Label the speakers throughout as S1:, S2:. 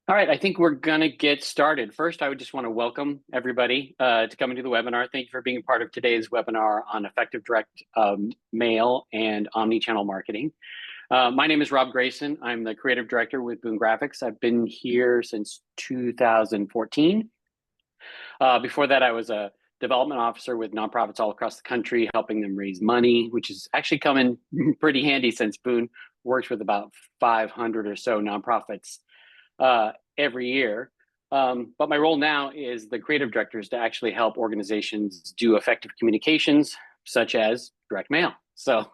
S1: All right, I think we're going to get started. First, I would just want to welcome everybody to coming to the webinar. Thank you for being a part of today's webinar on effective direct mail and omnichannel marketing. My name is Rob Grayson. I'm the creative director with Boone Graphics. I've been here since 2014. Before that, I was a development officer with nonprofits all across the country, helping them raise money, which has actually come in pretty handy since Boone works with about 500 or so nonprofits every year. But my role now is the creative director is to actually help organizations do effective communications, such as direct mail. So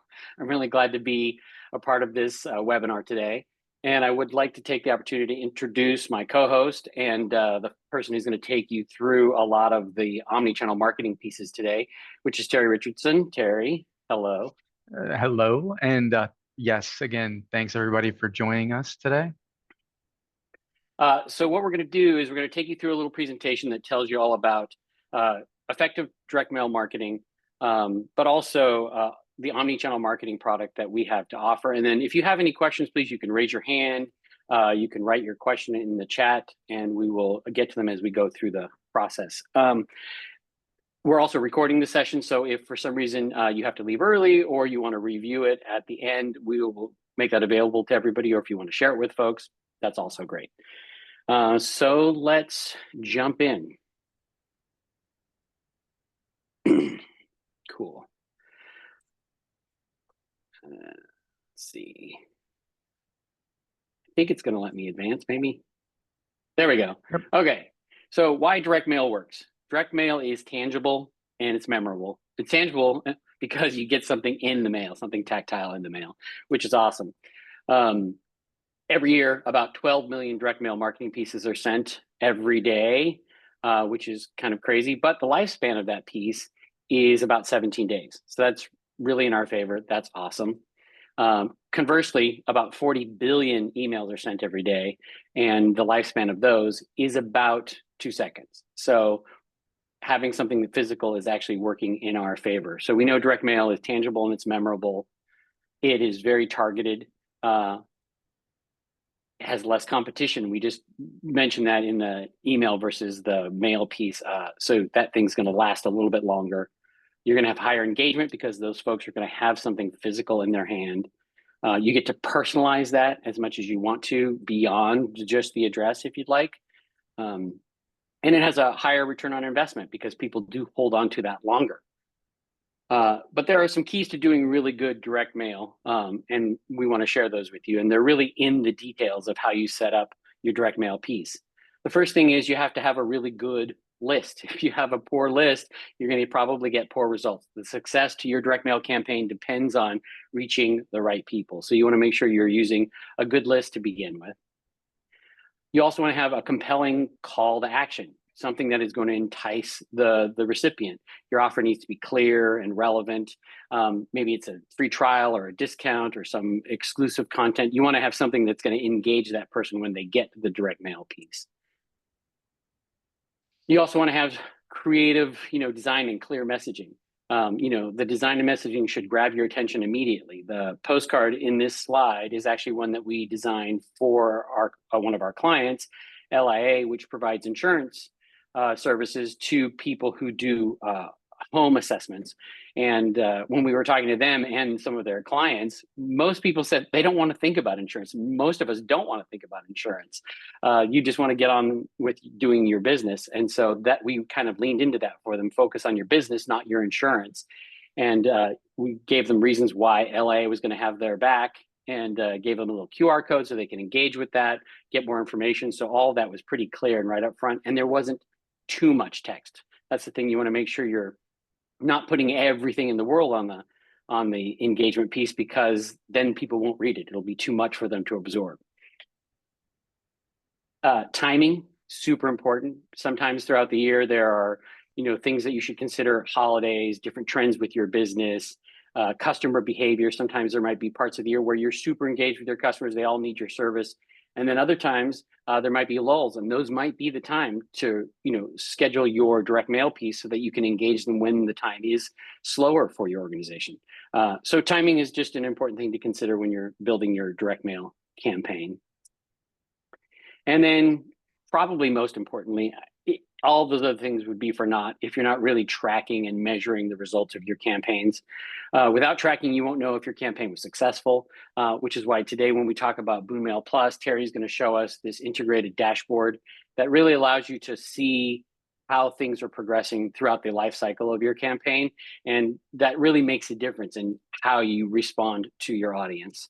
S1: I'm really glad to be a part of this webinar today. And I would like to take the opportunity to introduce my co-host and the person who's going to take you through a lot of the omnichannel marketing pieces today, which is Terry Richardson. Terry, hello.
S2: Hello, and yes, again, thanks everybody for joining us today.
S1: So what we're going to do is we're going to take you through a little presentation that tells you all about effective direct mail marketing, but also the omnichannel marketing product that we have to offer. And then if you have any questions, please, you can raise your hand. You can write your question in the chat, and we will get to them as we go through the process. We're also recording the session, so if for some reason you have to leave early or you want to review it at the end, we will make that available to everybody, or if you want to share it with folks, that's also great. So let's jump in. Cool. Let's see. I think it's going to let me advance, maybe. There we go.
S2: Yep.
S1: Okay. So why direct mail works? Direct mail is tangible and it's memorable. It's tangible because you get something in the mail, something tactile in the mail, which is awesome. Every year, about 12 million direct mail marketing pieces are sent every day, which is kind of crazy. But the lifespan of that piece is about 17 days. So that's really in our favor. That's awesome. Conversely, about 40 billion emails are sent every day, and the lifespan of those is about 2 seconds. So having something physical is actually working in our favor. So we know direct mail is tangible and it's memorable. It is very targeted. Has less competition. We just mentioned that in the email versus the mail piece. So that thing's going to last a little bit longer. You're going to have higher engagement because those folks are going to have something physical in their hand. You get to personalize that as much as you want to beyond just the address if you'd like. And it has a higher return on investment because people do hold on to that longer. But there are some keys to doing really good direct mail, and we want to share those with you. And they're really in the details of how you set up your direct mail piece. The first thing is you have to have a really good list. If you have a poor list, you're going to probably get poor results. The success to your direct mail campaign depends on reaching the right people. So you want to make sure you're using a good list to begin with. You also want to have a compelling call to action, something that is going to entice the recipient. Your offer needs to be clear and relevant. Maybe it's a free trial or a discount or some exclusive content. You want to have something that's going to engage that person when they get the direct mail piece. You also want to have creative, design and clear messaging. The design and messaging should grab your attention immediately. The postcard in this slide is actually one that we designed for one of our clients, LIA, which provides insurance services to people who do home assessments. And when we were talking to them and some of their clients, most people said they don't want to think about insurance. Most of us don't want to think about insurance. You just want to get on with doing your business. And so that we kind of leaned into that for them. Focus on your business, not your insurance. And we gave them reasons why LA was going to have their back, and gave them a little QR code so they can engage with that, get more information. So all of that was pretty clear and right up front. And there wasn't too much text. That's the thing. You want to make sure you're not putting everything in the world on the engagement piece, because then people won't read it. It'll be too much for them to absorb. Timing, super important. Sometimes throughout the year, there are things that you should consider: holidays, different trends with your business, customer behavior. Sometimes there might be parts of the year where you're super engaged with your customers. They all need your service. And then other times there might be lulls, and those might be the time to schedule your direct mail piece so that you can engage them when the time is slower for your organization. So timing is just an important thing to consider when you're building your direct mail campaign. And then probably most importantly, all those other things would be for naught if you're not really tracking and measuring the results of your campaigns. Without tracking, you won't know if your campaign was successful, which is why today when we talk about Boone Mail Plus, Terry's going to show us this integrated dashboard that really allows you to see how things are progressing throughout the life cycle of your campaign. And that really makes a difference in how you respond to your audience.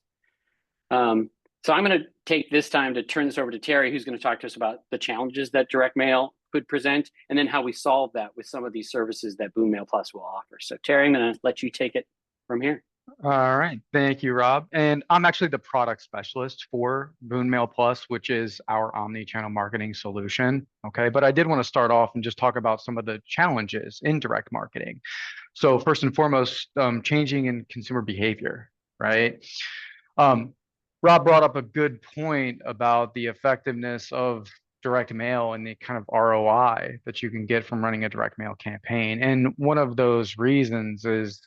S1: So I'm going to take this time to turn this over to Terry, who's going to talk to us about the challenges that direct mail could present, and then how we solve that with some of these services that Boone Mail Plus will offer. So Terry, I'm going to let you take it from here.
S2: All right. Thank you, Rob. And I'm actually the product specialist for Boone Mail Plus, which is our omni-channel marketing solution. Okay. But I did want to start off and just talk about some of the challenges in direct marketing. So first and foremost, changing in consumer behavior, right? Um, Rob brought up a good point about the effectiveness of direct mail and the kind of ROI that you can get from running a direct mail campaign. And one of those reasons is,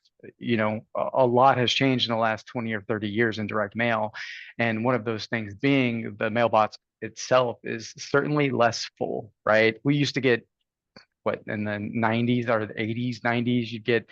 S2: a lot has changed in the last 20 or 30 years in direct mail. And one of those things being the mailbox itself is certainly less full, right? We used to get what in the 90s or the 80s, 90s, you'd get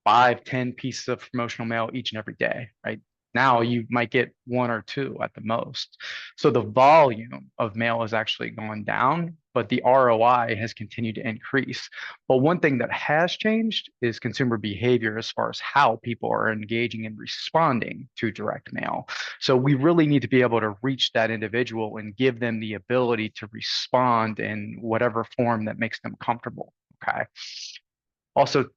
S2: 5, 10 pieces of promotional mail each and every day, right? Now you might get 1 or 2 at the most. So the volume of mail has actually gone down, but the ROI has continued to increase. But one thing that has changed is consumer behavior as far as how people are engaging and responding to direct mail. So we really need to be able to reach that individual and give them the ability to respond in whatever form that makes them comfortable. Okay. Also,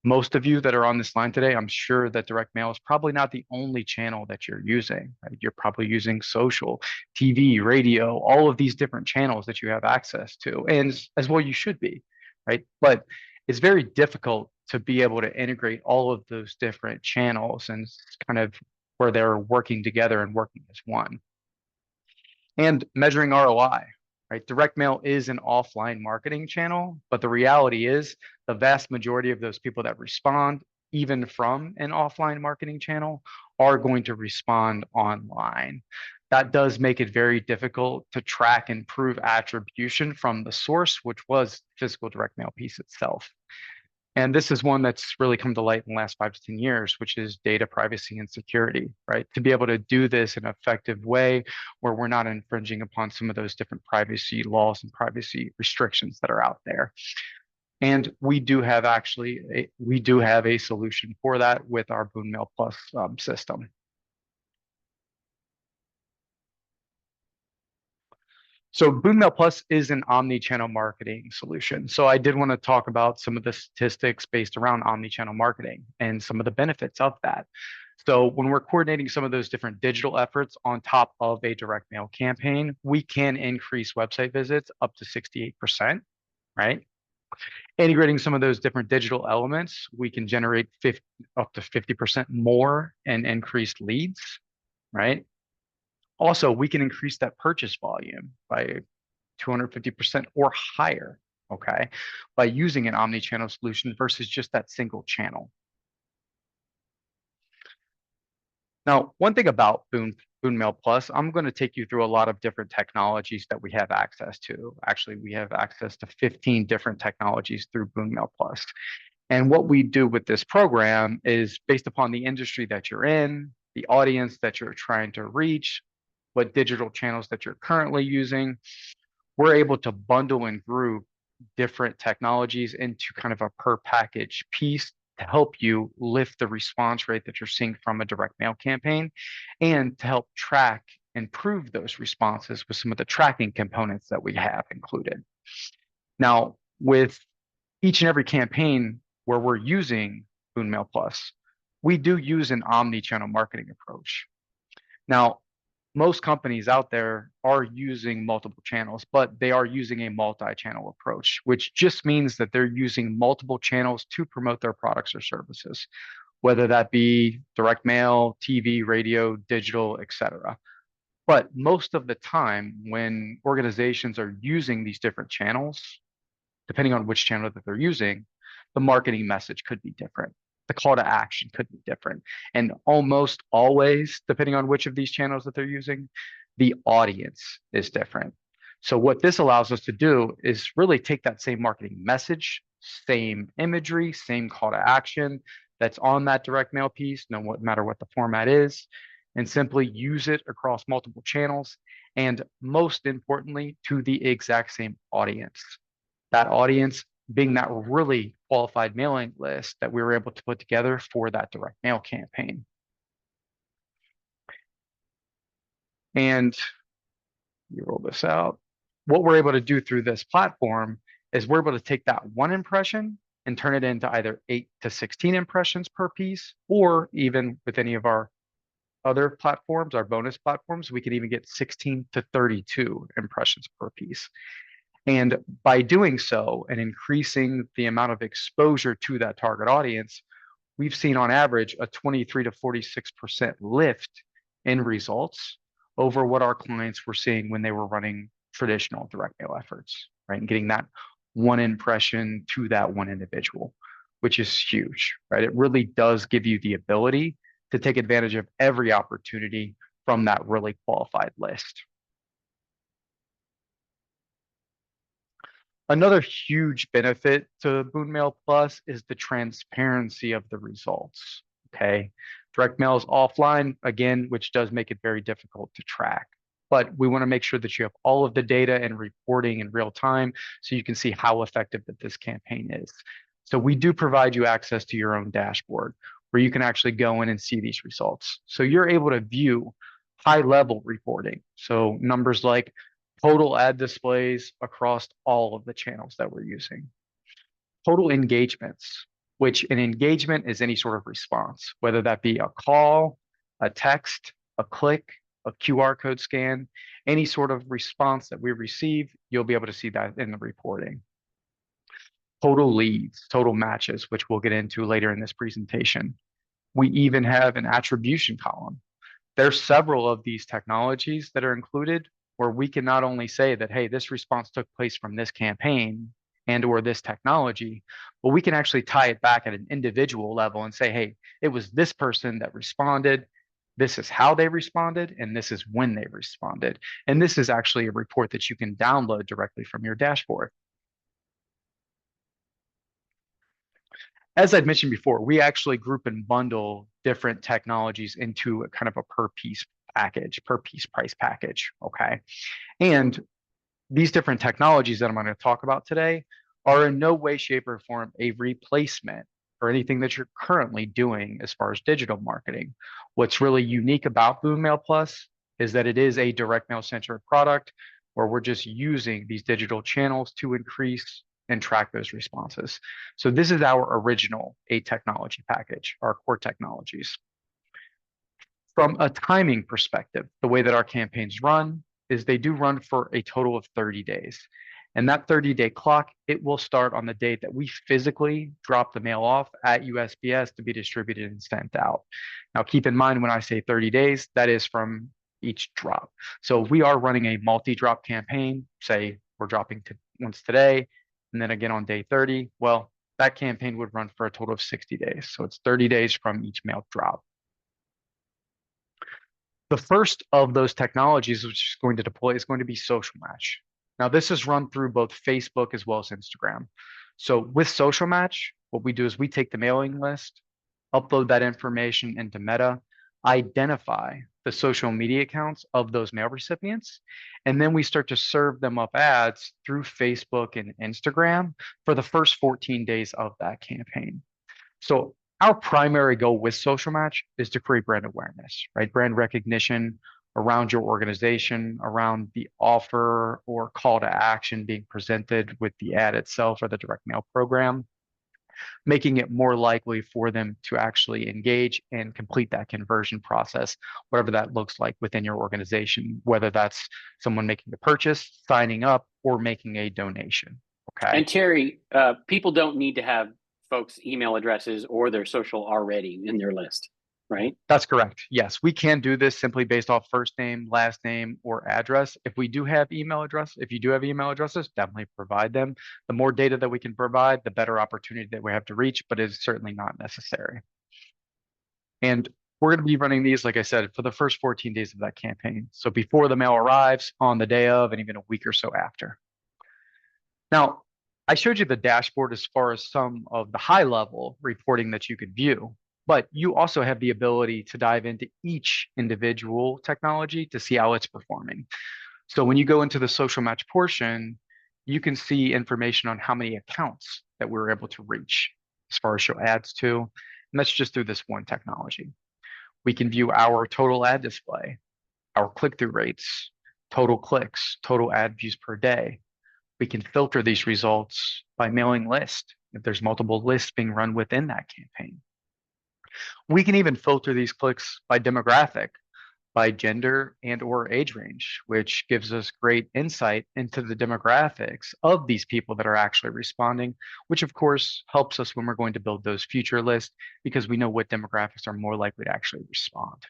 S2: most of you that are on this line today, I'm sure that direct mail is probably not the only channel that you're using, right? You're probably using social, TV, radio, all of these different channels that you have access to, and as well you should be, right? But it's very difficult to be able to integrate all of those different channels and kind of where they're working together and working as one. And measuring ROI, right? Direct mail is an offline marketing channel, but the reality is the vast majority of those people that respond, even from an offline marketing channel, are going to respond online. That does make it very difficult to track and prove attribution from the source, which was physical direct mail piece itself. And this is one that's really come to light in the last 5 to 10 years, which is data privacy and security, right? To be able to do this in an effective way where we're not infringing upon some of those different privacy laws and privacy restrictions that are out there. And we do have a solution for that with our Boone Mail Plus system. So Boone Mail Plus is an omni-channel marketing solution. So I did want to talk about some of the statistics based around omni-channel marketing and some of the benefits of that. So when we're coordinating some of those different digital efforts on top of a direct mail campaign, we can increase website visits up to 68%, right? Integrating some of those different digital elements, we can generate up to 50% more and increased leads, right? Also, we can increase that purchase volume by 250% or higher, okay, by using an omni-channel solution versus just that single channel. Now, one thing about Boone Mail Plus, I'm going to take you through a lot of different technologies that we have access to. Actually, we have access to 15 different technologies through Boone Mail Plus. And what we do with this program is based upon the industry that you're in, the audience that you're trying to reach, what digital channels that you're currently using, we're able to bundle and group different technologies into kind of a per package piece to help you lift the response rate that you're seeing from a direct mail campaign and to help track and prove those responses with some of the tracking components that we have included. Now, with each and every campaign where we're using Boone Mail Plus, we do use an omni-channel marketing approach. Now, most companies out there are using multiple channels, but they are using a multi-channel approach, which just means that they're using multiple channels to promote their products or services, whether that be direct mail, TV, radio, digital, etc. But most of the time, when organizations are using these different channels, depending on which channel that they're using, the marketing message could be different. The call to action could be different. And almost always, depending on which of these channels that they're using, the audience is different. So what this allows us to do is really take that same marketing message, same imagery, same call to action that's on that direct mail piece, no matter what the format is, and simply use it across multiple channels. And most importantly, to the exact same audience. That audience being that really qualified mailing list that we were able to put together for that direct mail campaign. And you roll this out. What we're able to do through this platform is we're able to take that one impression and turn it into either 8 to 16 impressions per piece, or even with any of our other platforms, our bonus platforms, we could even get 16 to 32 impressions per piece. And by doing so and increasing the amount of exposure to that target audience, we've seen on average a 23 to 46% lift in results over what our clients were seeing when they were running traditional direct mail efforts, right? And getting that one impression to that one individual, which is huge, right? It really does give you the ability to take advantage of every opportunity from that really qualified list. Another huge benefit to Boone Mail Plus is the transparency of the results. Okay. Direct mail is offline, again, which does make it very difficult to track. But we want to make sure that you have all of the data and reporting in real time so you can see how effective that this campaign is. So we do provide you access to your own dashboard where you can actually go in and see these results. So you're able to view high level reporting. So numbers like total ad displays across all of the channels that we're using, total engagements, which an engagement is any sort of response, whether that be a call, a text, a click, a QR code scan, any sort of response that we receive, you'll be able to see that in the reporting. Total leads, total matches, which we'll get into later in this presentation. We even have an attribution column. There's several of these technologies that are included where we can not only say that, hey, this response took place from this campaign and or this technology, but we can actually tie it back at an individual level and say, hey, it was this person that responded. This is how they responded, and this is when they responded. And this is actually a report that you can download directly from your dashboard. As I'd mentioned before, we actually group and bundle different technologies into a kind of a per piece package, per piece price package. Okay. And these different technologies that I'm going to talk about today are in no way, shape, or form a replacement for anything that you're currently doing as far as digital marketing. What's really unique about Boone Mail Plus is that it is a direct mail centric product where we're just using these digital channels to increase and track those responses. So this is our original technology package, our core technologies. From a timing perspective, the way that our campaigns run is they do run for a total of 30 days. And that 30-day clock, it will start on the date that we physically drop the mail off at USPS to be distributed and sent out. Now, keep in mind when I say 30 days, that is from each drop. So if we are running a multi-drop campaign, say we're dropping once today, and then again on day 30, well, that campaign would run for a total of 60 days. So it's 30 days from each mail drop. The first of those technologies which is going to deploy is going to be Social Match. Now, this is run through both Facebook as well as Instagram. So with Social Match, what we do is we take the mailing list, upload that information into Meta, identify the social media accounts of those mail recipients, and then we start to serve them up ads through Facebook and Instagram for the first 14 days of that campaign. So our primary goal with Social Match is to create brand awareness, right? Brand recognition around your organization, around the offer or call to action being presented with the ad itself or the direct mail program, making it more likely for them to actually engage and complete that conversion process, whatever that looks like within your organization, whether that's someone making a purchase, signing up, or making a donation. Okay.
S1: And Terry, people don't need to have folks' email addresses or their social already in their list, right?
S2: That's correct. Yes, we can do this simply based off first name, last name, or address. If you do have email addresses, definitely provide them. The more data that we can provide, the better opportunity that we have to reach, but it's certainly not necessary. And We're going to be running these, like I said, for the first 14 days of that campaign. So before the mail arrives, on the day of, and even a week or so after. Now, I showed you the dashboard as far as some of the high level reporting that you could view, but you also have the ability to dive into each individual technology to see how it's performing. So when you go into the social match portion, you can see information on how many accounts that we were able to reach as far as show ads to. And that's just through this one technology. We can view our total ad display, our click-through rates, total clicks, total ad views per day. We can filter these results by mailing list if there's multiple lists being run within that campaign. We can even filter these clicks by demographic, by gender and or age range, which gives us great insight into the demographics of these people that are actually responding, which of course helps us when we're going to build those future lists because we know what demographics are more likely to actually respond.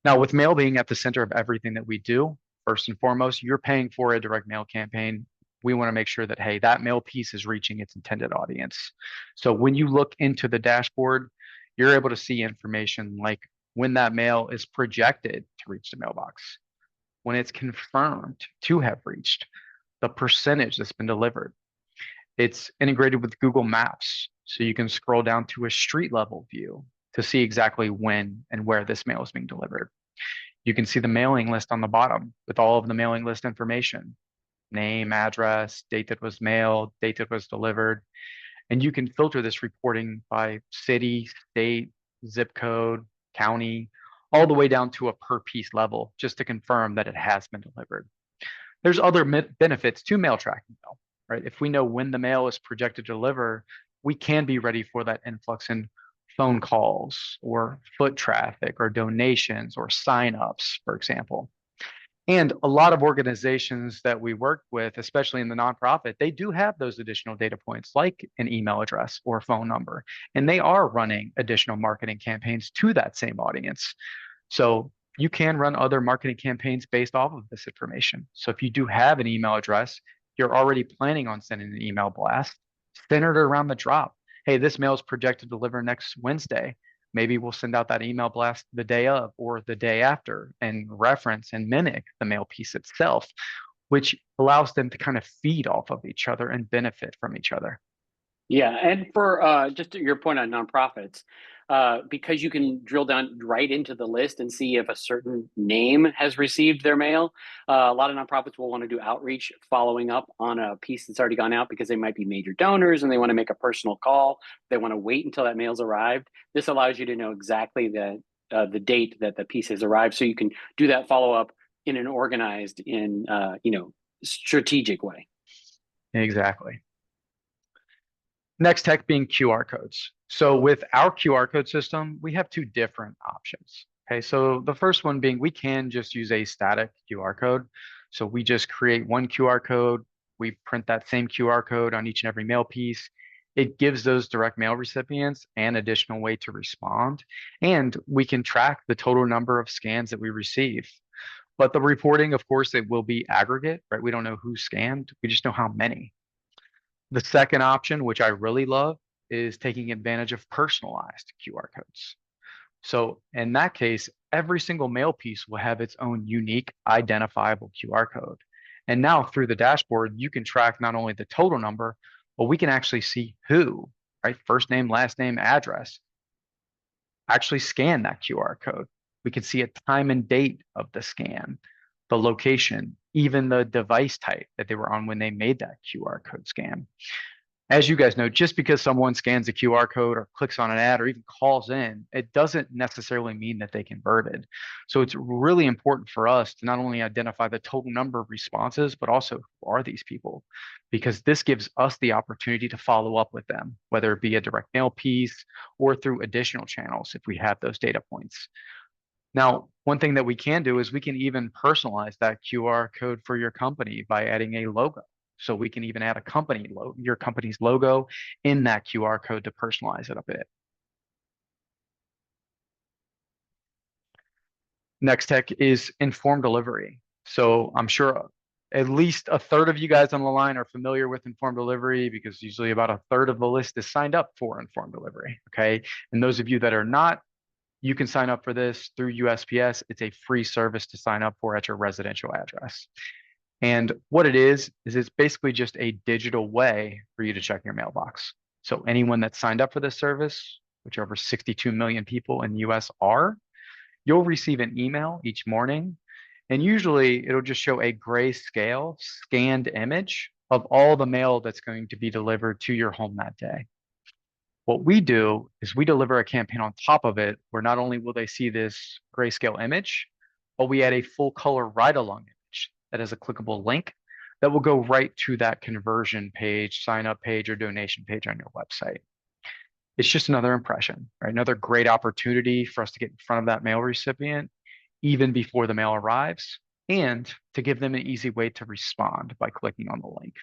S2: Now, with mail being at the center of everything that we do, first and foremost, you're paying for a direct mail campaign. We want to make sure that, hey, that mail piece is reaching its intended audience. So when you look into the dashboard, you're able to see information like when that mail is projected to reach the mailbox, when it's confirmed to have reached, the percentage that's been delivered. It's integrated with Google Maps, so you can scroll down to a street level view to see exactly when and where this mail is being delivered. You can see the mailing list on the bottom with all of the mailing list information, name, address, date that was mailed, date that was delivered. And you can filter this reporting by city, state, zip code, county, all the way down to a per piece level, just to confirm that it has been delivered. There's other benefits to mail tracking though, right? If we know when the mail is projected to deliver, we can be ready for that influx in phone calls or foot traffic or donations or signups, for example. And a lot of organizations that we work with, especially in the nonprofit, they do have those additional data points like an email address or phone number, and they are running additional marketing campaigns to that same audience. So you can run other marketing campaigns based off of this information. So if you do have an email address, you're already planning on sending an email blast centered around the drop. Hey, this mail is projected to deliver next Wednesday. Maybe we'll send out that email blast the day of or the day after and reference and mimic the mail piece itself, which allows them to kind of feed off of each other and benefit from each other.
S1: Yeah, and for just to your point on nonprofits, because you can drill down right into the list and see if a certain name has received their mail, a lot of nonprofits will want to do outreach following up on a piece that's already gone out because they might be major donors and they want to make a personal call. They want to wait until that mail's arrived. This allows you to know exactly the date that the piece has arrived, so you can do that follow up in an organized, strategic way.
S2: Exactly. Next tech being QR codes. So with our QR code system, we have two different options. Okay, so the first one being we can just use a static QR code. So we just create one QR code, we print that same QR code on each and every mail piece. It gives those direct mail recipients an additional way to respond, and we can track the total number of scans that we receive. But the reporting, of course, it will be aggregate, right? We don't know who scanned, we just know how many. The second option, which I really love, is taking advantage of personalized QR codes. So in that case, every single mail piece will have its own unique identifiable QR code. And now through the dashboard, you can track not only the total number, but we can actually see who, right? First name, last name, address, actually scan that QR code. We can see a time and date of the scan, the location, even the device type that they were on when they made that QR code scan. As you guys know, just because someone scans a QR code or clicks on an ad or even calls in, it doesn't necessarily mean that they converted. So it's really important for us to not only identify the total number of responses, but also who are these people? Because this gives us the opportunity to follow up with them, whether it be a direct mail piece or through additional channels if we have those data points. Now, one thing that we can do is we can even personalize that QR code for your company by adding a logo. So we can even add a your company's logo in that QR code to personalize it a bit. Next tech is informed delivery. So I'm sure At least a third of you guys on the line are familiar with informed delivery because usually about a third of the list is signed up for informed delivery. Okay. And those of you that are not, you can sign up for this through USPS. It's a free service to sign up for at your residential address. And what it is it's basically just a digital way for you to check your mailbox. So anyone that signed up for this service, which over 62 million people in the US are, you'll receive an email each morning. And usually it'll just show a grayscale scanned image of all the mail that's going to be delivered to your home that day. What we do is we deliver a campaign on top of it where not only will they see this grayscale image, but we add a full color ride along image that has a clickable link that will go right to that conversion page, sign up page, or donation page on your website. It's just another impression, right? Another great opportunity for us to get in front of that mail recipient even before the mail arrives and to give them an easy way to respond by clicking on the link.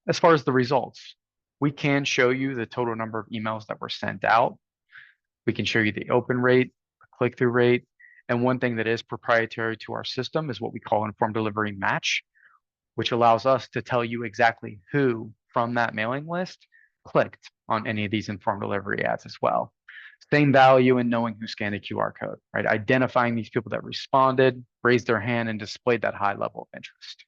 S2: As far as the results, we can show you the total number of emails that were sent out. We can show you the open rate, click-through rate, and one thing that is proprietary to our system is what we call informed delivery match, which allows us to tell you exactly who from that mailing list clicked on any of these informed delivery ads as well. Same value in knowing who scanned the QR code, right? Identifying these people that responded, raised their hand, and displayed that high level of interest.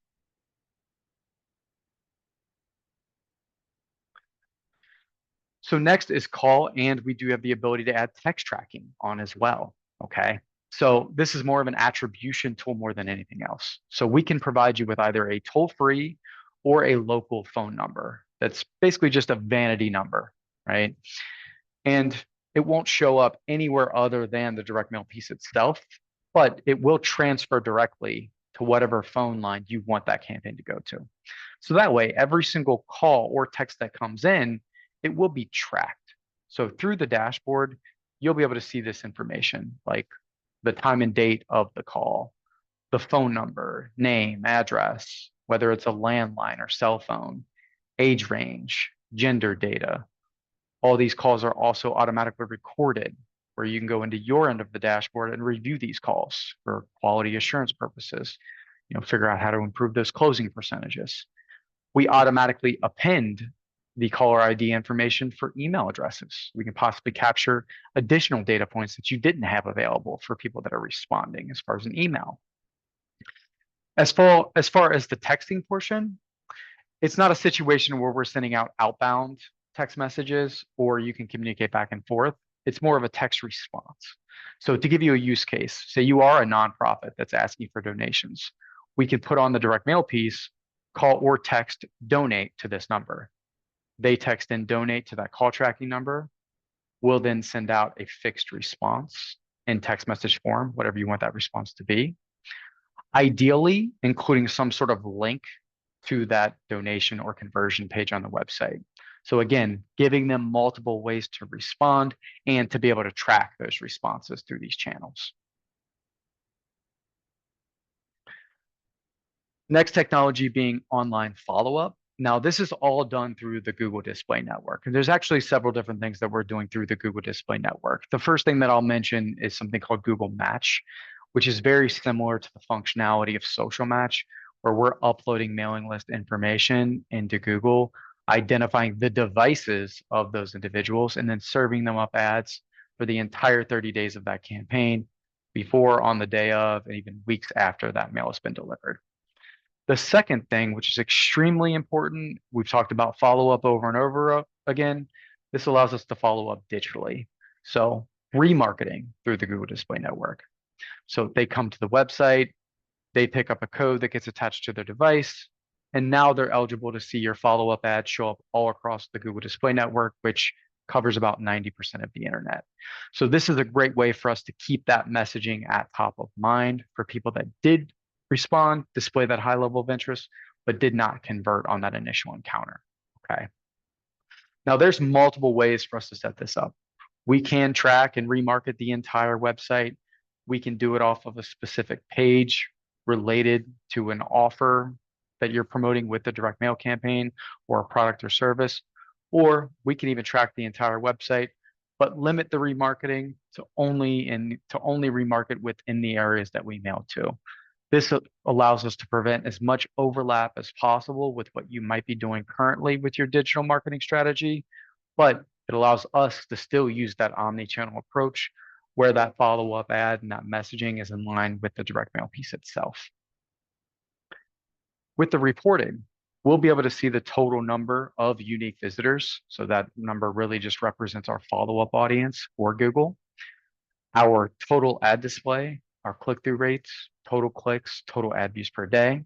S2: So next is call, and we do have the ability to add text tracking on as well, okay? So this is more of an attribution tool more than anything else. So we can provide you with either a toll-free or a local phone number. That's basically just a vanity number, right? And it won't show up anywhere other than the direct mail piece itself, but it will transfer directly to whatever phone line you want that campaign to go to. So that way, every single call or text that comes in, it will be tracked. So through the dashboard, you'll be able to see this information, like the time and date of the call, the phone number, name, address, whether it's a landline or cell phone, age range, gender data. All these calls are also automatically recorded where you can go into your end of the dashboard and review these calls for quality assurance purposes, figure out how to improve those closing percentages. We automatically append the caller ID information for email addresses. We can possibly capture additional data points that you didn't have available for people that are responding as far as an email. As far as the texting portion, it's not a situation where we're sending out outbound text messages or you can communicate back and forth. It's more of a text response. So to give you a use case, say you are a nonprofit that's asking for donations, we can put on the direct mail piece, call or text donate to this number. They text in donate to that call tracking number. We'll then send out a fixed response in text message form, whatever you want that response to be. Ideally, including some sort of link to that donation or conversion page on the website. So again, giving them multiple ways to respond and to be able to track those responses through these channels. Next technology being online follow-up. Now, this is all done through the Google Display Network. And there's actually several different things that we're doing through the Google Display Network. The first thing that I'll mention is something called Google Match, which is very similar to the functionality of Social Match, where we're uploading mailing list information into Google, identifying the devices of those individuals, and then serving them up ads for the entire 30 days of that campaign, before, on the day of, and even weeks after that mail has been delivered. The second thing, which is extremely important, we've talked about follow-up over and over again. This allows us to follow up digitally. So remarketing through the Google Display Network. So they come to the website, they pick up a code that gets attached to their device, and now they're eligible to see your follow-up ads show up all across the Google Display Network, which covers about 90% of the internet. So this is a great way for us to keep that messaging at top of mind for people that did respond, display that high level of interest, but did not convert on that initial encounter, okay? Now there's multiple ways for us to set this up. We can track and remarket the entire website. We can do it off of a specific page related to an offer that you're promoting with the direct mail campaign or a product or service, or we can even track the entire website, but limit the remarketing to only remarket within the areas that we mail to. This allows us to prevent as much overlap as possible with what you might be doing currently with your digital marketing strategy, but it allows us to still use that omni-channel approach where that follow-up ad and that messaging is in line with the direct mail piece itself. With the reporting, we'll be able to see the total number of unique visitors. So that number really just represents our follow-up audience for Google, our total ad display, our click-through rates, total clicks, total ad views per day,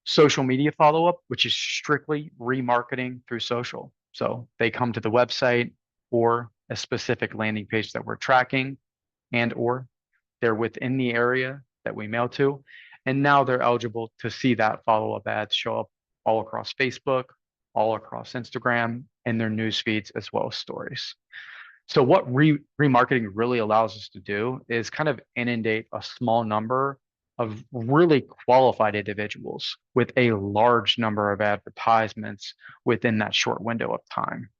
S2: social media follow-up, which is strictly remarketing through social. So they come to the website or a specific landing page that we're tracking, and or they're within the area that we mail to, and now they're eligible to see that follow-up ad show up all across Facebook, all across Instagram, and their news feeds as well as stories. So what remarketing really allows us to do is kind of inundate a small number of really qualified individuals with a large number of advertisements within that short window of time.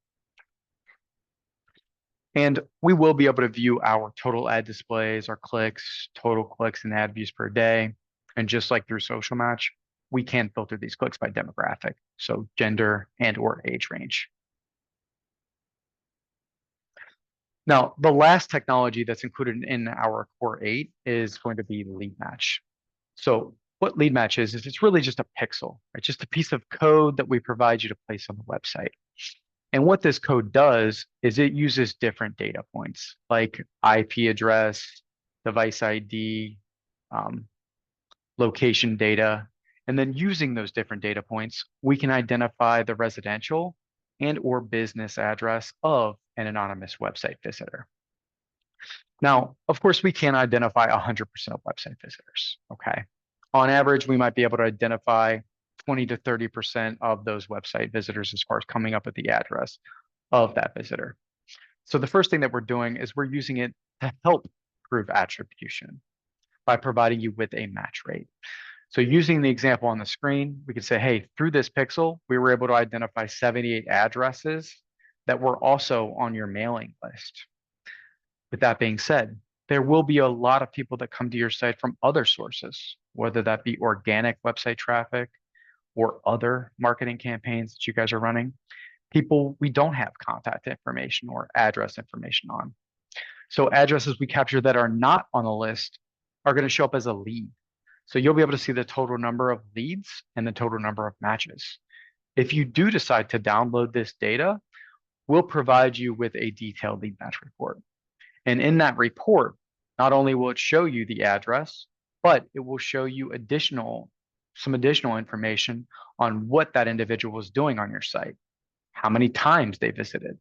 S2: And we will be able to view our total ad displays, our clicks, total clicks and ad views per day. And just like through Social Match, we can filter these clicks by demographic, so gender and or age range. Now, the last technology that's included in our Core 8 is going to be Lead Match. So what Lead Match is it's really just a pixel, right? Just a piece of code that we provide you to place on the website. And what this code does is it uses different data points like IP address, device ID, location data. And then using those different data points, we can identify the residential and or business address of an anonymous website visitor. Now, of course, we can't identify 100% of website visitors, okay? On average, we might be able to identify 20 to 30% of those website visitors as far as coming up with the address of that visitor. So the first thing that we're doing is we're using it to help prove attribution by providing you with a match rate. So using the example on the screen, we could say, hey, through this pixel, we were able to identify 78 addresses that were also on your mailing list. With that being said, there will be a lot of people that come to your site from other sources, whether that be organic website traffic or other marketing campaigns that you guys are running, people we don't have contact information or address information on. So addresses we capture that are not on the list are going to show up as a lead. So you'll be able to see the total number of leads and the total number of matches. If you do decide to download this data, we'll provide you with a detailed lead match report. And in that report, not only will it show you the address, but it will show you some additional information on what that individual was doing on your site, how many times they visited,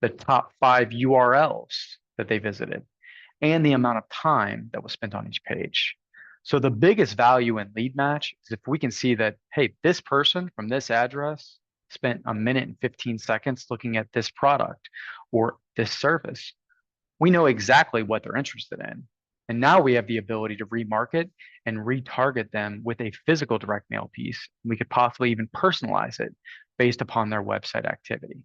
S2: the top 5 URLs that they visited, and the amount of time that was spent on each page. So the biggest value in lead match is if we can see that, hey, this person from this address spent 1 minute and 15 seconds looking at this product or this service. We know exactly what they're interested in. And now we have the ability to remarket and retarget them with a physical direct mail piece. We could possibly even personalize it based upon their website activity.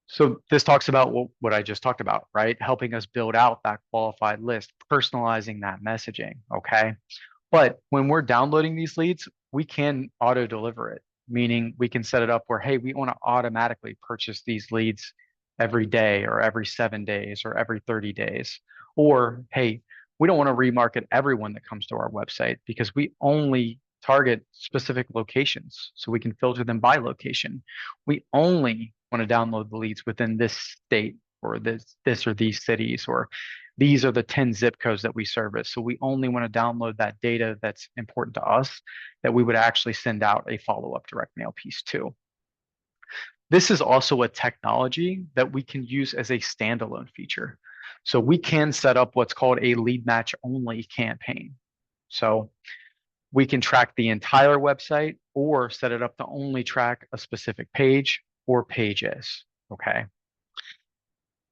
S2: So this talks about what I just talked about, right? Helping us build out that qualified list, personalizing that messaging, okay? But when we're downloading these leads, we can auto deliver it, meaning we can set it up where, hey, we want to automatically purchase these leads every day or every 7 days or every 30 days. Or, hey, we don't want to remarket everyone that comes to our website because we only target specific locations. So we can filter them by location. We only want to download the leads within this state or this or these cities, or these are the 10 zip codes that we service. So we only want to download that data that's important to us that we would actually send out a follow-up direct mail piece to. This is also a technology that we can use as a standalone feature. So we can set up what's called a lead match only campaign. So we can track the entire website or set it up to only track a specific page or pages, okay?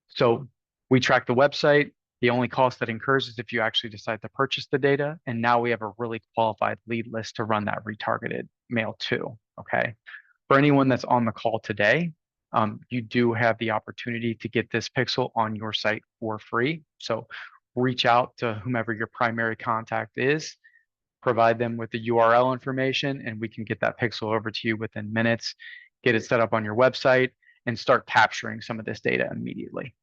S2: So we track the website. The only cost that incurs is if you actually decide to purchase the data. And now we have a really qualified lead list to run that retargeted mail to, okay? For anyone that's on the call today, you do have the opportunity to get this pixel on your site for free. So reach out to whomever your primary contact is, provide them with the URL information, and we can get that pixel over to you within minutes, get it set up on your website, and start capturing some of this data immediately.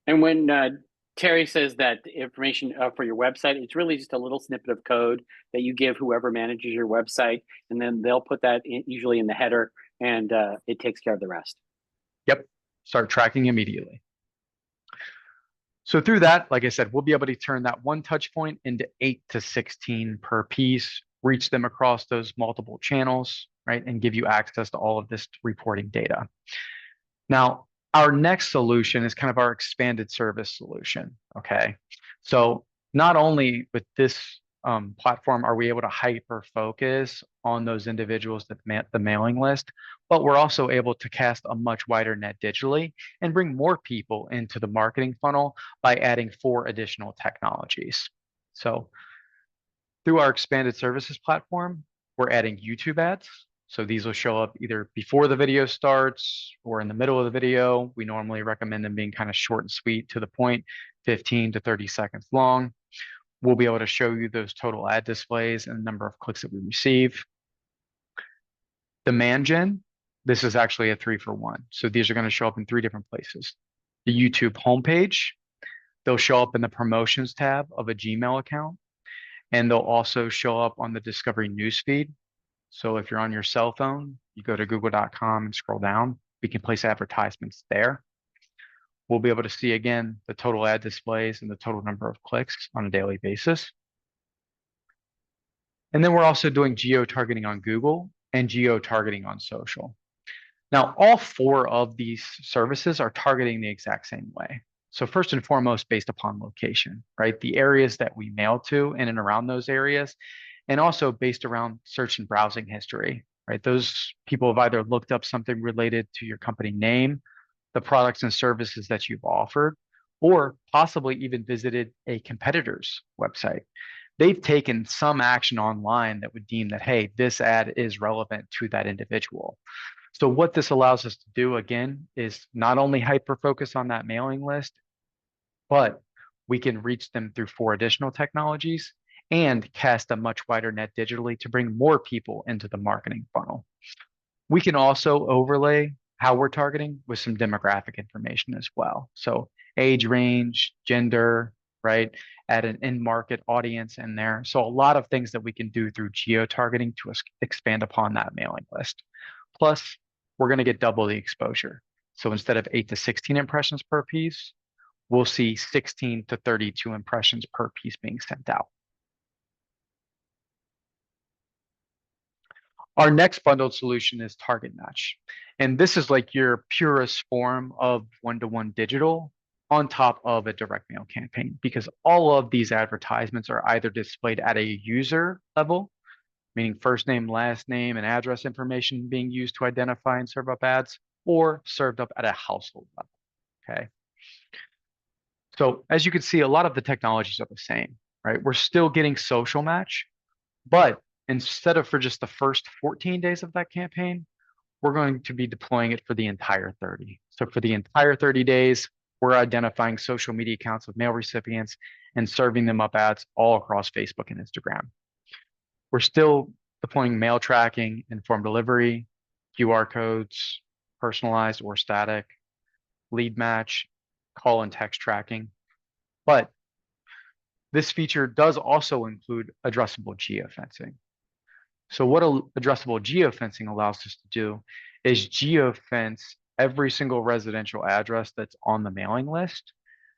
S1: And when Terry says that information for your website, it's really just a little snippet of code that you give whoever manages your website, and then they'll put that usually in the header, and it takes care of the rest.
S2: Yep, start tracking immediately. So through that, like I said, we'll be able to turn that one touch point into 8 to 16 per piece, reach them across those multiple channels, right, and give you access to all of this reporting data. Now, our next solution is kind of our expanded service solution, okay? So not only with this platform are we able to hyper focus on those individuals that the mailing list, but we're also able to cast a much wider net digitally and bring more people into the marketing funnel by adding 4 additional technologies. So through our expanded services platform, we're adding YouTube ads. So these will show up either before the video starts or in the middle of the video. We normally recommend them being kind of short and sweet, to the point, 15 to 30 seconds long. We'll be able to show you those total ad displays and the number of clicks that we receive. Demand gen, this is actually a 3-for-1. So these are going to show up in 3 different places. The YouTube homepage, they'll show up in the promotions tab of a Gmail account, and they'll also show up on the Discovery newsfeed. So if you're on your cell phone, you go to google.com and scroll down, we can place advertisements there. We'll be able to see again the total ad displays and the total number of clicks on a daily basis. And then we're also doing geo-targeting on Google and geo-targeting on social. Now, all 4 of these services are targeting the exact same way. So first and foremost, based upon location, right? The areas that we mail to in and around those areas, and also based around search and browsing history, right? Those people have either looked up something related to your company name, the products and services that you've offered, or possibly even visited a competitor's website. They've taken some action online that would deem that, hey, this ad is relevant to that individual. So what this allows us to do, again, is not only hyper focus on that mailing list, but we can reach them through 4 additional technologies and cast a much wider net digitally to bring more people into the marketing funnel. We can also overlay how we're targeting with some demographic information as well. So age range, gender, right? Add an in-market audience in there. So a lot of things that we can do through geo-targeting to expand upon that mailing list. Plus, we're going to get double the exposure. So instead of 8 to 16 impressions per piece, we'll see 16 to 32 impressions per piece being sent out. Our next bundled solution is Target Match. And this is like your purest form of one-to-one digital on top of a direct mail campaign, because all of these advertisements are either displayed at a user level, meaning first name, last name, and address information being used to identify and serve up ads, or served up at a household level, okay? So as you can see, a lot of the technologies are the same, right? We're still getting social match, but instead of for just the first 14 days of that campaign, we're going to be deploying it for the entire 30. So for the entire 30 days, we're identifying social media accounts of mail recipients and serving them up ads all across Facebook and Instagram. We're still deploying mail tracking, informed delivery, QR codes, personalized or static, lead match, call and text tracking. But this feature does also include addressable geofencing. So what addressable geofencing allows us to do is geofence every single residential address that's on the mailing list,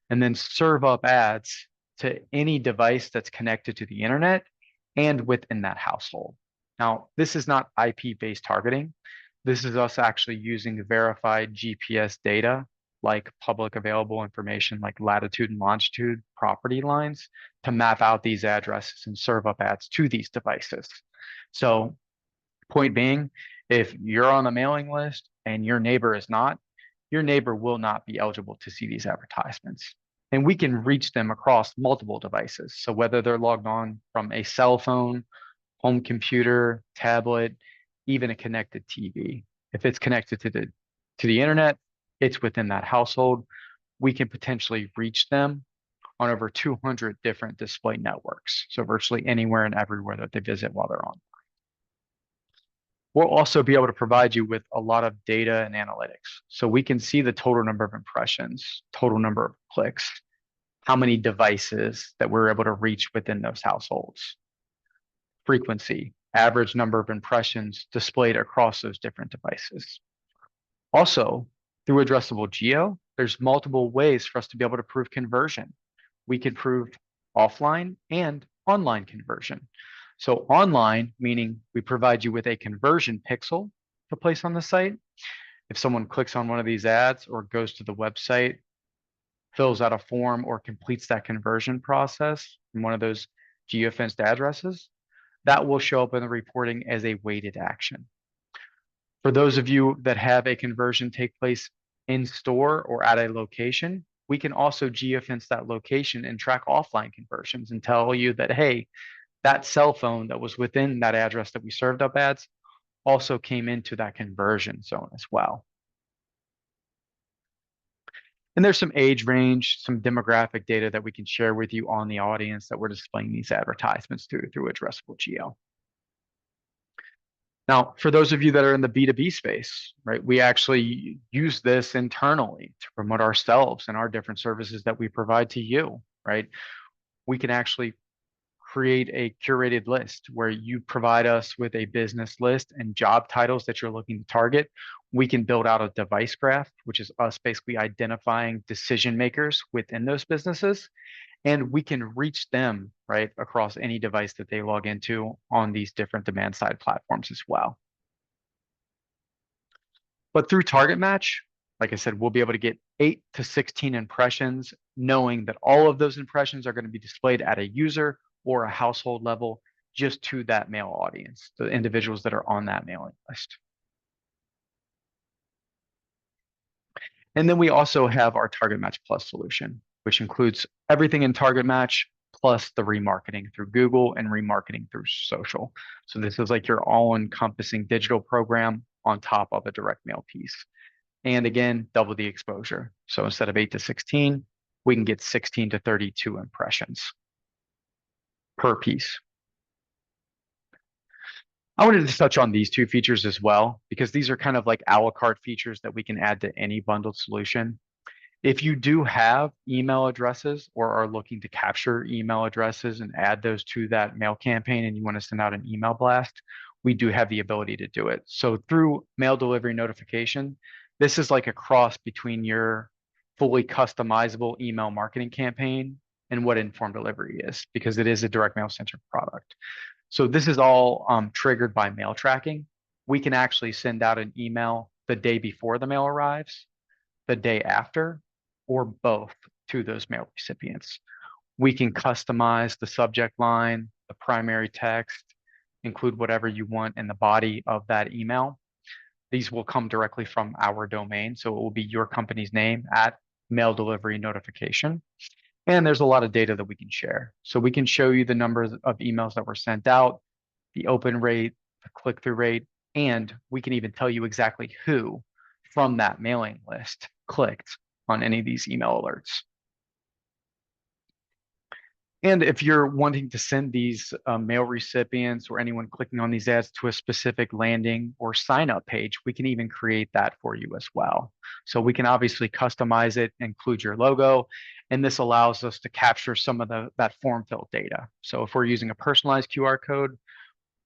S2: and then serve up ads to any device that's connected to the internet and within that household. Now, this is not IP-based targeting. This is us actually using verified GPS data, like public available information like latitude and longitude property lines, to map out these addresses and serve up ads to these devices. So point being, if you're on the mailing list and your neighbor is not, your neighbor will not be eligible to see these advertisements. And we can reach them across multiple devices. So whether they're logged on from a cell phone, home computer, tablet, even a connected TV. If it's connected to the to the internet, it's within that household. We can potentially reach them on over 200 different display networks. So virtually anywhere and everywhere that they visit while they're on. We'll also be able to provide you with a lot of data and analytics. So we can see the total number of impressions, total number of clicks, how many devices that we're able to reach within those households, frequency, average number of impressions displayed across those different devices. Also, through addressable geo, there's multiple ways for us to be able to prove conversion. We can prove offline and online conversion. So online, meaning we provide you with a conversion pixel to place on the site. If someone clicks on one of these ads or goes to the website, fills out a form or completes that conversion process from one of those geofenced addresses, that will show up in the reporting as a weighted action. For those of you that have a conversion take place in store or at a location, we can also geofence that location and track offline conversions and tell you that, hey, that cell phone that was within that address that we served up ads also came into that conversion zone as well. And there's some age range, some demographic data that we can share with you on the audience that we're displaying these advertisements through addressable geo. Now, for those of you that are in the B2B space, right, we actually use this internally to promote ourselves and our different services that we provide to you, right? We can actually create a curated list where you provide us with a business list and job titles that you're looking to target. We can build out a device graph, which is us basically identifying decision makers within those businesses. And we can reach them right across any device that they log into on these different demand side platforms as well. But through Target Match, like I said, we'll be able to get 8 to 16 impressions, knowing that all of those impressions are going to be displayed at a user or a household level just to that mail audience, the individuals that are on that mailing list. And then we also have our Target Match Plus solution, which includes everything in Target Match plus the remarketing through Google and remarketing through social. So this is like your all-encompassing digital program on top of a direct mail piece. And again, double the exposure. So instead of 8 to 16, we can get 16 to 32 impressions per piece. I wanted to touch on these two features as well, because these are kind of like a la carte features that we can add to any bundled solution. If you do have email addresses or are looking to capture email addresses and add those to that mail campaign and you want to send out an email blast, we do have the ability to do it. So through mail delivery notification, this is like a cross between your fully customizable email marketing campaign and what informed delivery is, because it is a direct mail centric product. So this is all triggered by mail tracking. We can actually send out an email the day before the mail arrives, the day after, or both to those mail recipients. We can customize the subject line, the primary text, include whatever you want in the body of that email. These will come directly from our domain. So it will be your company's name at mail delivery notification. And there's a lot of data that we can share. So we can show you the numbers of emails that were sent out, the open rate, the click-through rate, and we can even tell you exactly who from that mailing list clicked on any of these email alerts. And if you're wanting to send these mail recipients or anyone clicking on these ads to a specific landing or sign up page, we can even create that for you as well. So we can obviously customize it, include your logo, and this allows us to capture some of that form fill data. So if we're using a personalized QR code,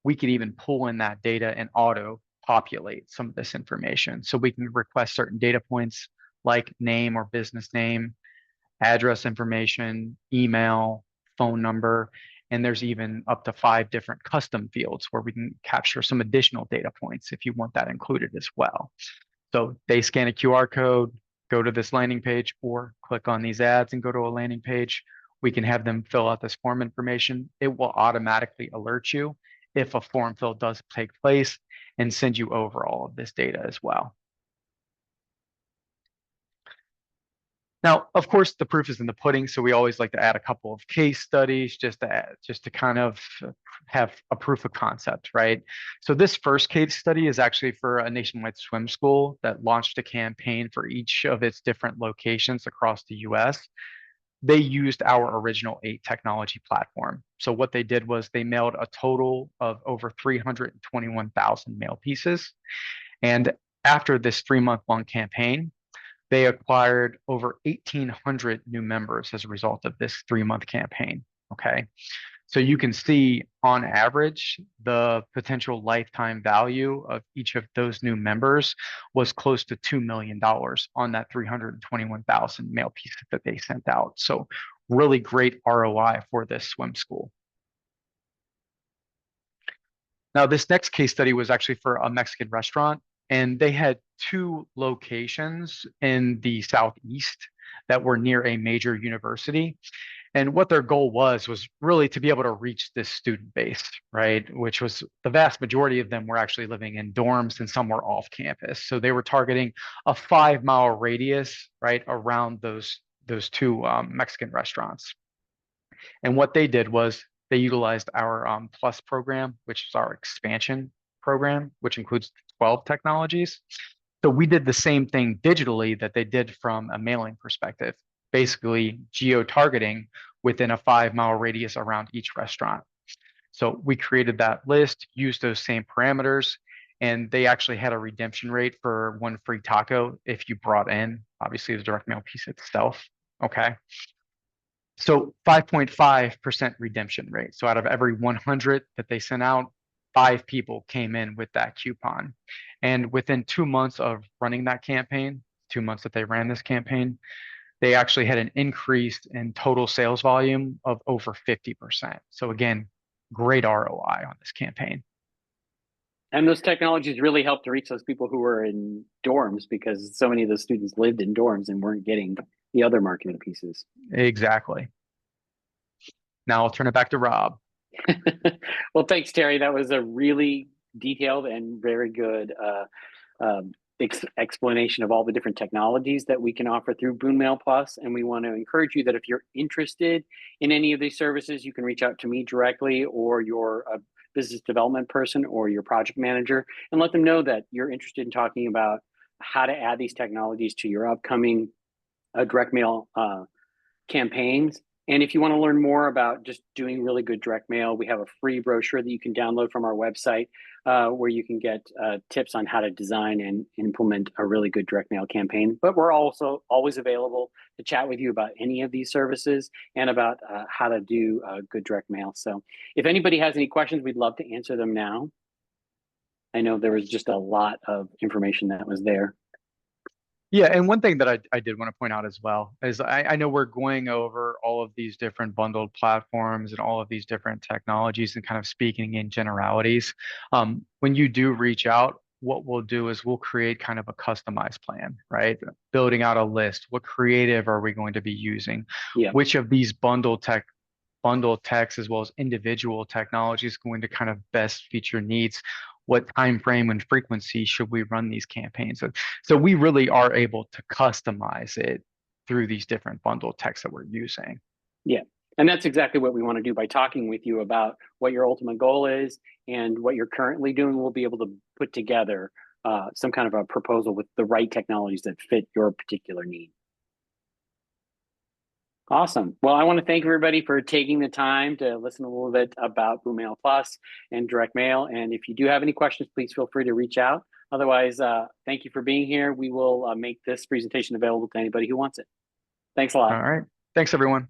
S2: we can even pull in that data and auto populate some of this information. So we can request certain data points like name or business name, address information, email, phone number, and there's even up to 5 different custom fields where we can capture some additional data points if you want that included as well. So they scan a QR code, go to this landing page, or click on these ads and go to a landing page. We can have them fill out this form information. It will automatically alert you if a form fill does take place and send you over all of this data as well. Now, of course, the proof is in the pudding, so we always like to add a couple of case studies just to kind of have a proof of concept, right? So this first case study is actually for a nationwide swim school that launched a campaign for each of its different locations across the US. They used our original 8 technology platform. So what they did was they mailed a total of over 321,000 mail pieces. And after this 3-month long campaign, they acquired over 1,800 new members as a result of this 3-month campaign. Okay. So you can see on average, the potential lifetime value of each of those new members was close to $2 million on that 321,000 mail pieces that they sent out. So really great ROI for this swim school. Now, this next case study was actually for a Mexican restaurant, and they had 2 locations in the Southeast that were near a major university. And what their goal was really to be able to reach this student base, right? Which was the vast majority of them were actually living in dorms and some were off campus. So they were targeting a 5-mile radius, right, around those 2 Mexican restaurants. And what they did was they utilized our Plus program, which is our expansion program, which includes 12 technologies. So we did the same thing digitally that they did from a mailing perspective, basically geo-targeting within a 5-mile radius around each restaurant. So we created that list, used those same parameters, and they actually had a redemption rate for 1 free taco if you brought in, obviously, the direct mail piece itself. Okay. So 5.5% redemption rate. So out of every 100 that they sent out, 5 people came in with that coupon. And within 2 months of running that campaign, 2 months that they ran this campaign, they actually had an increase in total sales volume of over 50%. So again, great ROI on this campaign.
S1: And those technologies really help to reach those people who were in dorms because so many of those students lived in dorms and weren't getting the other marketing pieces.
S2: Exactly. Now I'll turn it back to Rob.
S1: Well, thanks, Terry. That was a really detailed and very good explanation of all the different technologies that we can offer through Boone Mail Plus. And we want to encourage you that if you're interested in any of these services, you can reach out to me directly or your business development person or your project manager and let them know that you're interested in talking about how to add these technologies to your upcoming direct mail campaigns. And if you want to learn more about just doing really good direct mail, we have a free brochure that you can download from our website where you can get tips on how to design and implement a really good direct mail campaign. But we're also always available to chat with you about any of these services and about how to do good direct mail. So if anybody has any questions, we'd love to answer them now. I know there was just a lot of information that was there.
S2: Yeah, and one thing that I did want to point out as well is I know we're going over all of these different bundled platforms and all of these different technologies and kind of speaking in generalities. When you do reach out, what we'll do is we'll create kind of a customized plan, right? Building out a list. What creative are we going to be using?
S1: Yeah.
S2: Which of these bundled text as well as individual technologies going to kind of best fit your needs? What time frame and frequency should we run these campaigns? So we really are able to customize it through these different bundled texts that we're using.
S1: Yeah. And that's exactly what we want to do by talking with you about what your ultimate goal is and what you're currently doing. We'll be able to put together some kind of a proposal with the right technologies that fit your particular need. Awesome. Well, I want to thank everybody for taking the time to listen a little bit about Boone Mail Plus and direct mail. And if you do have any questions, please feel free to reach out. Otherwise, thank you for being here. We will make this presentation available to anybody who wants it. Thanks a lot.
S2: All right. Thanks, everyone.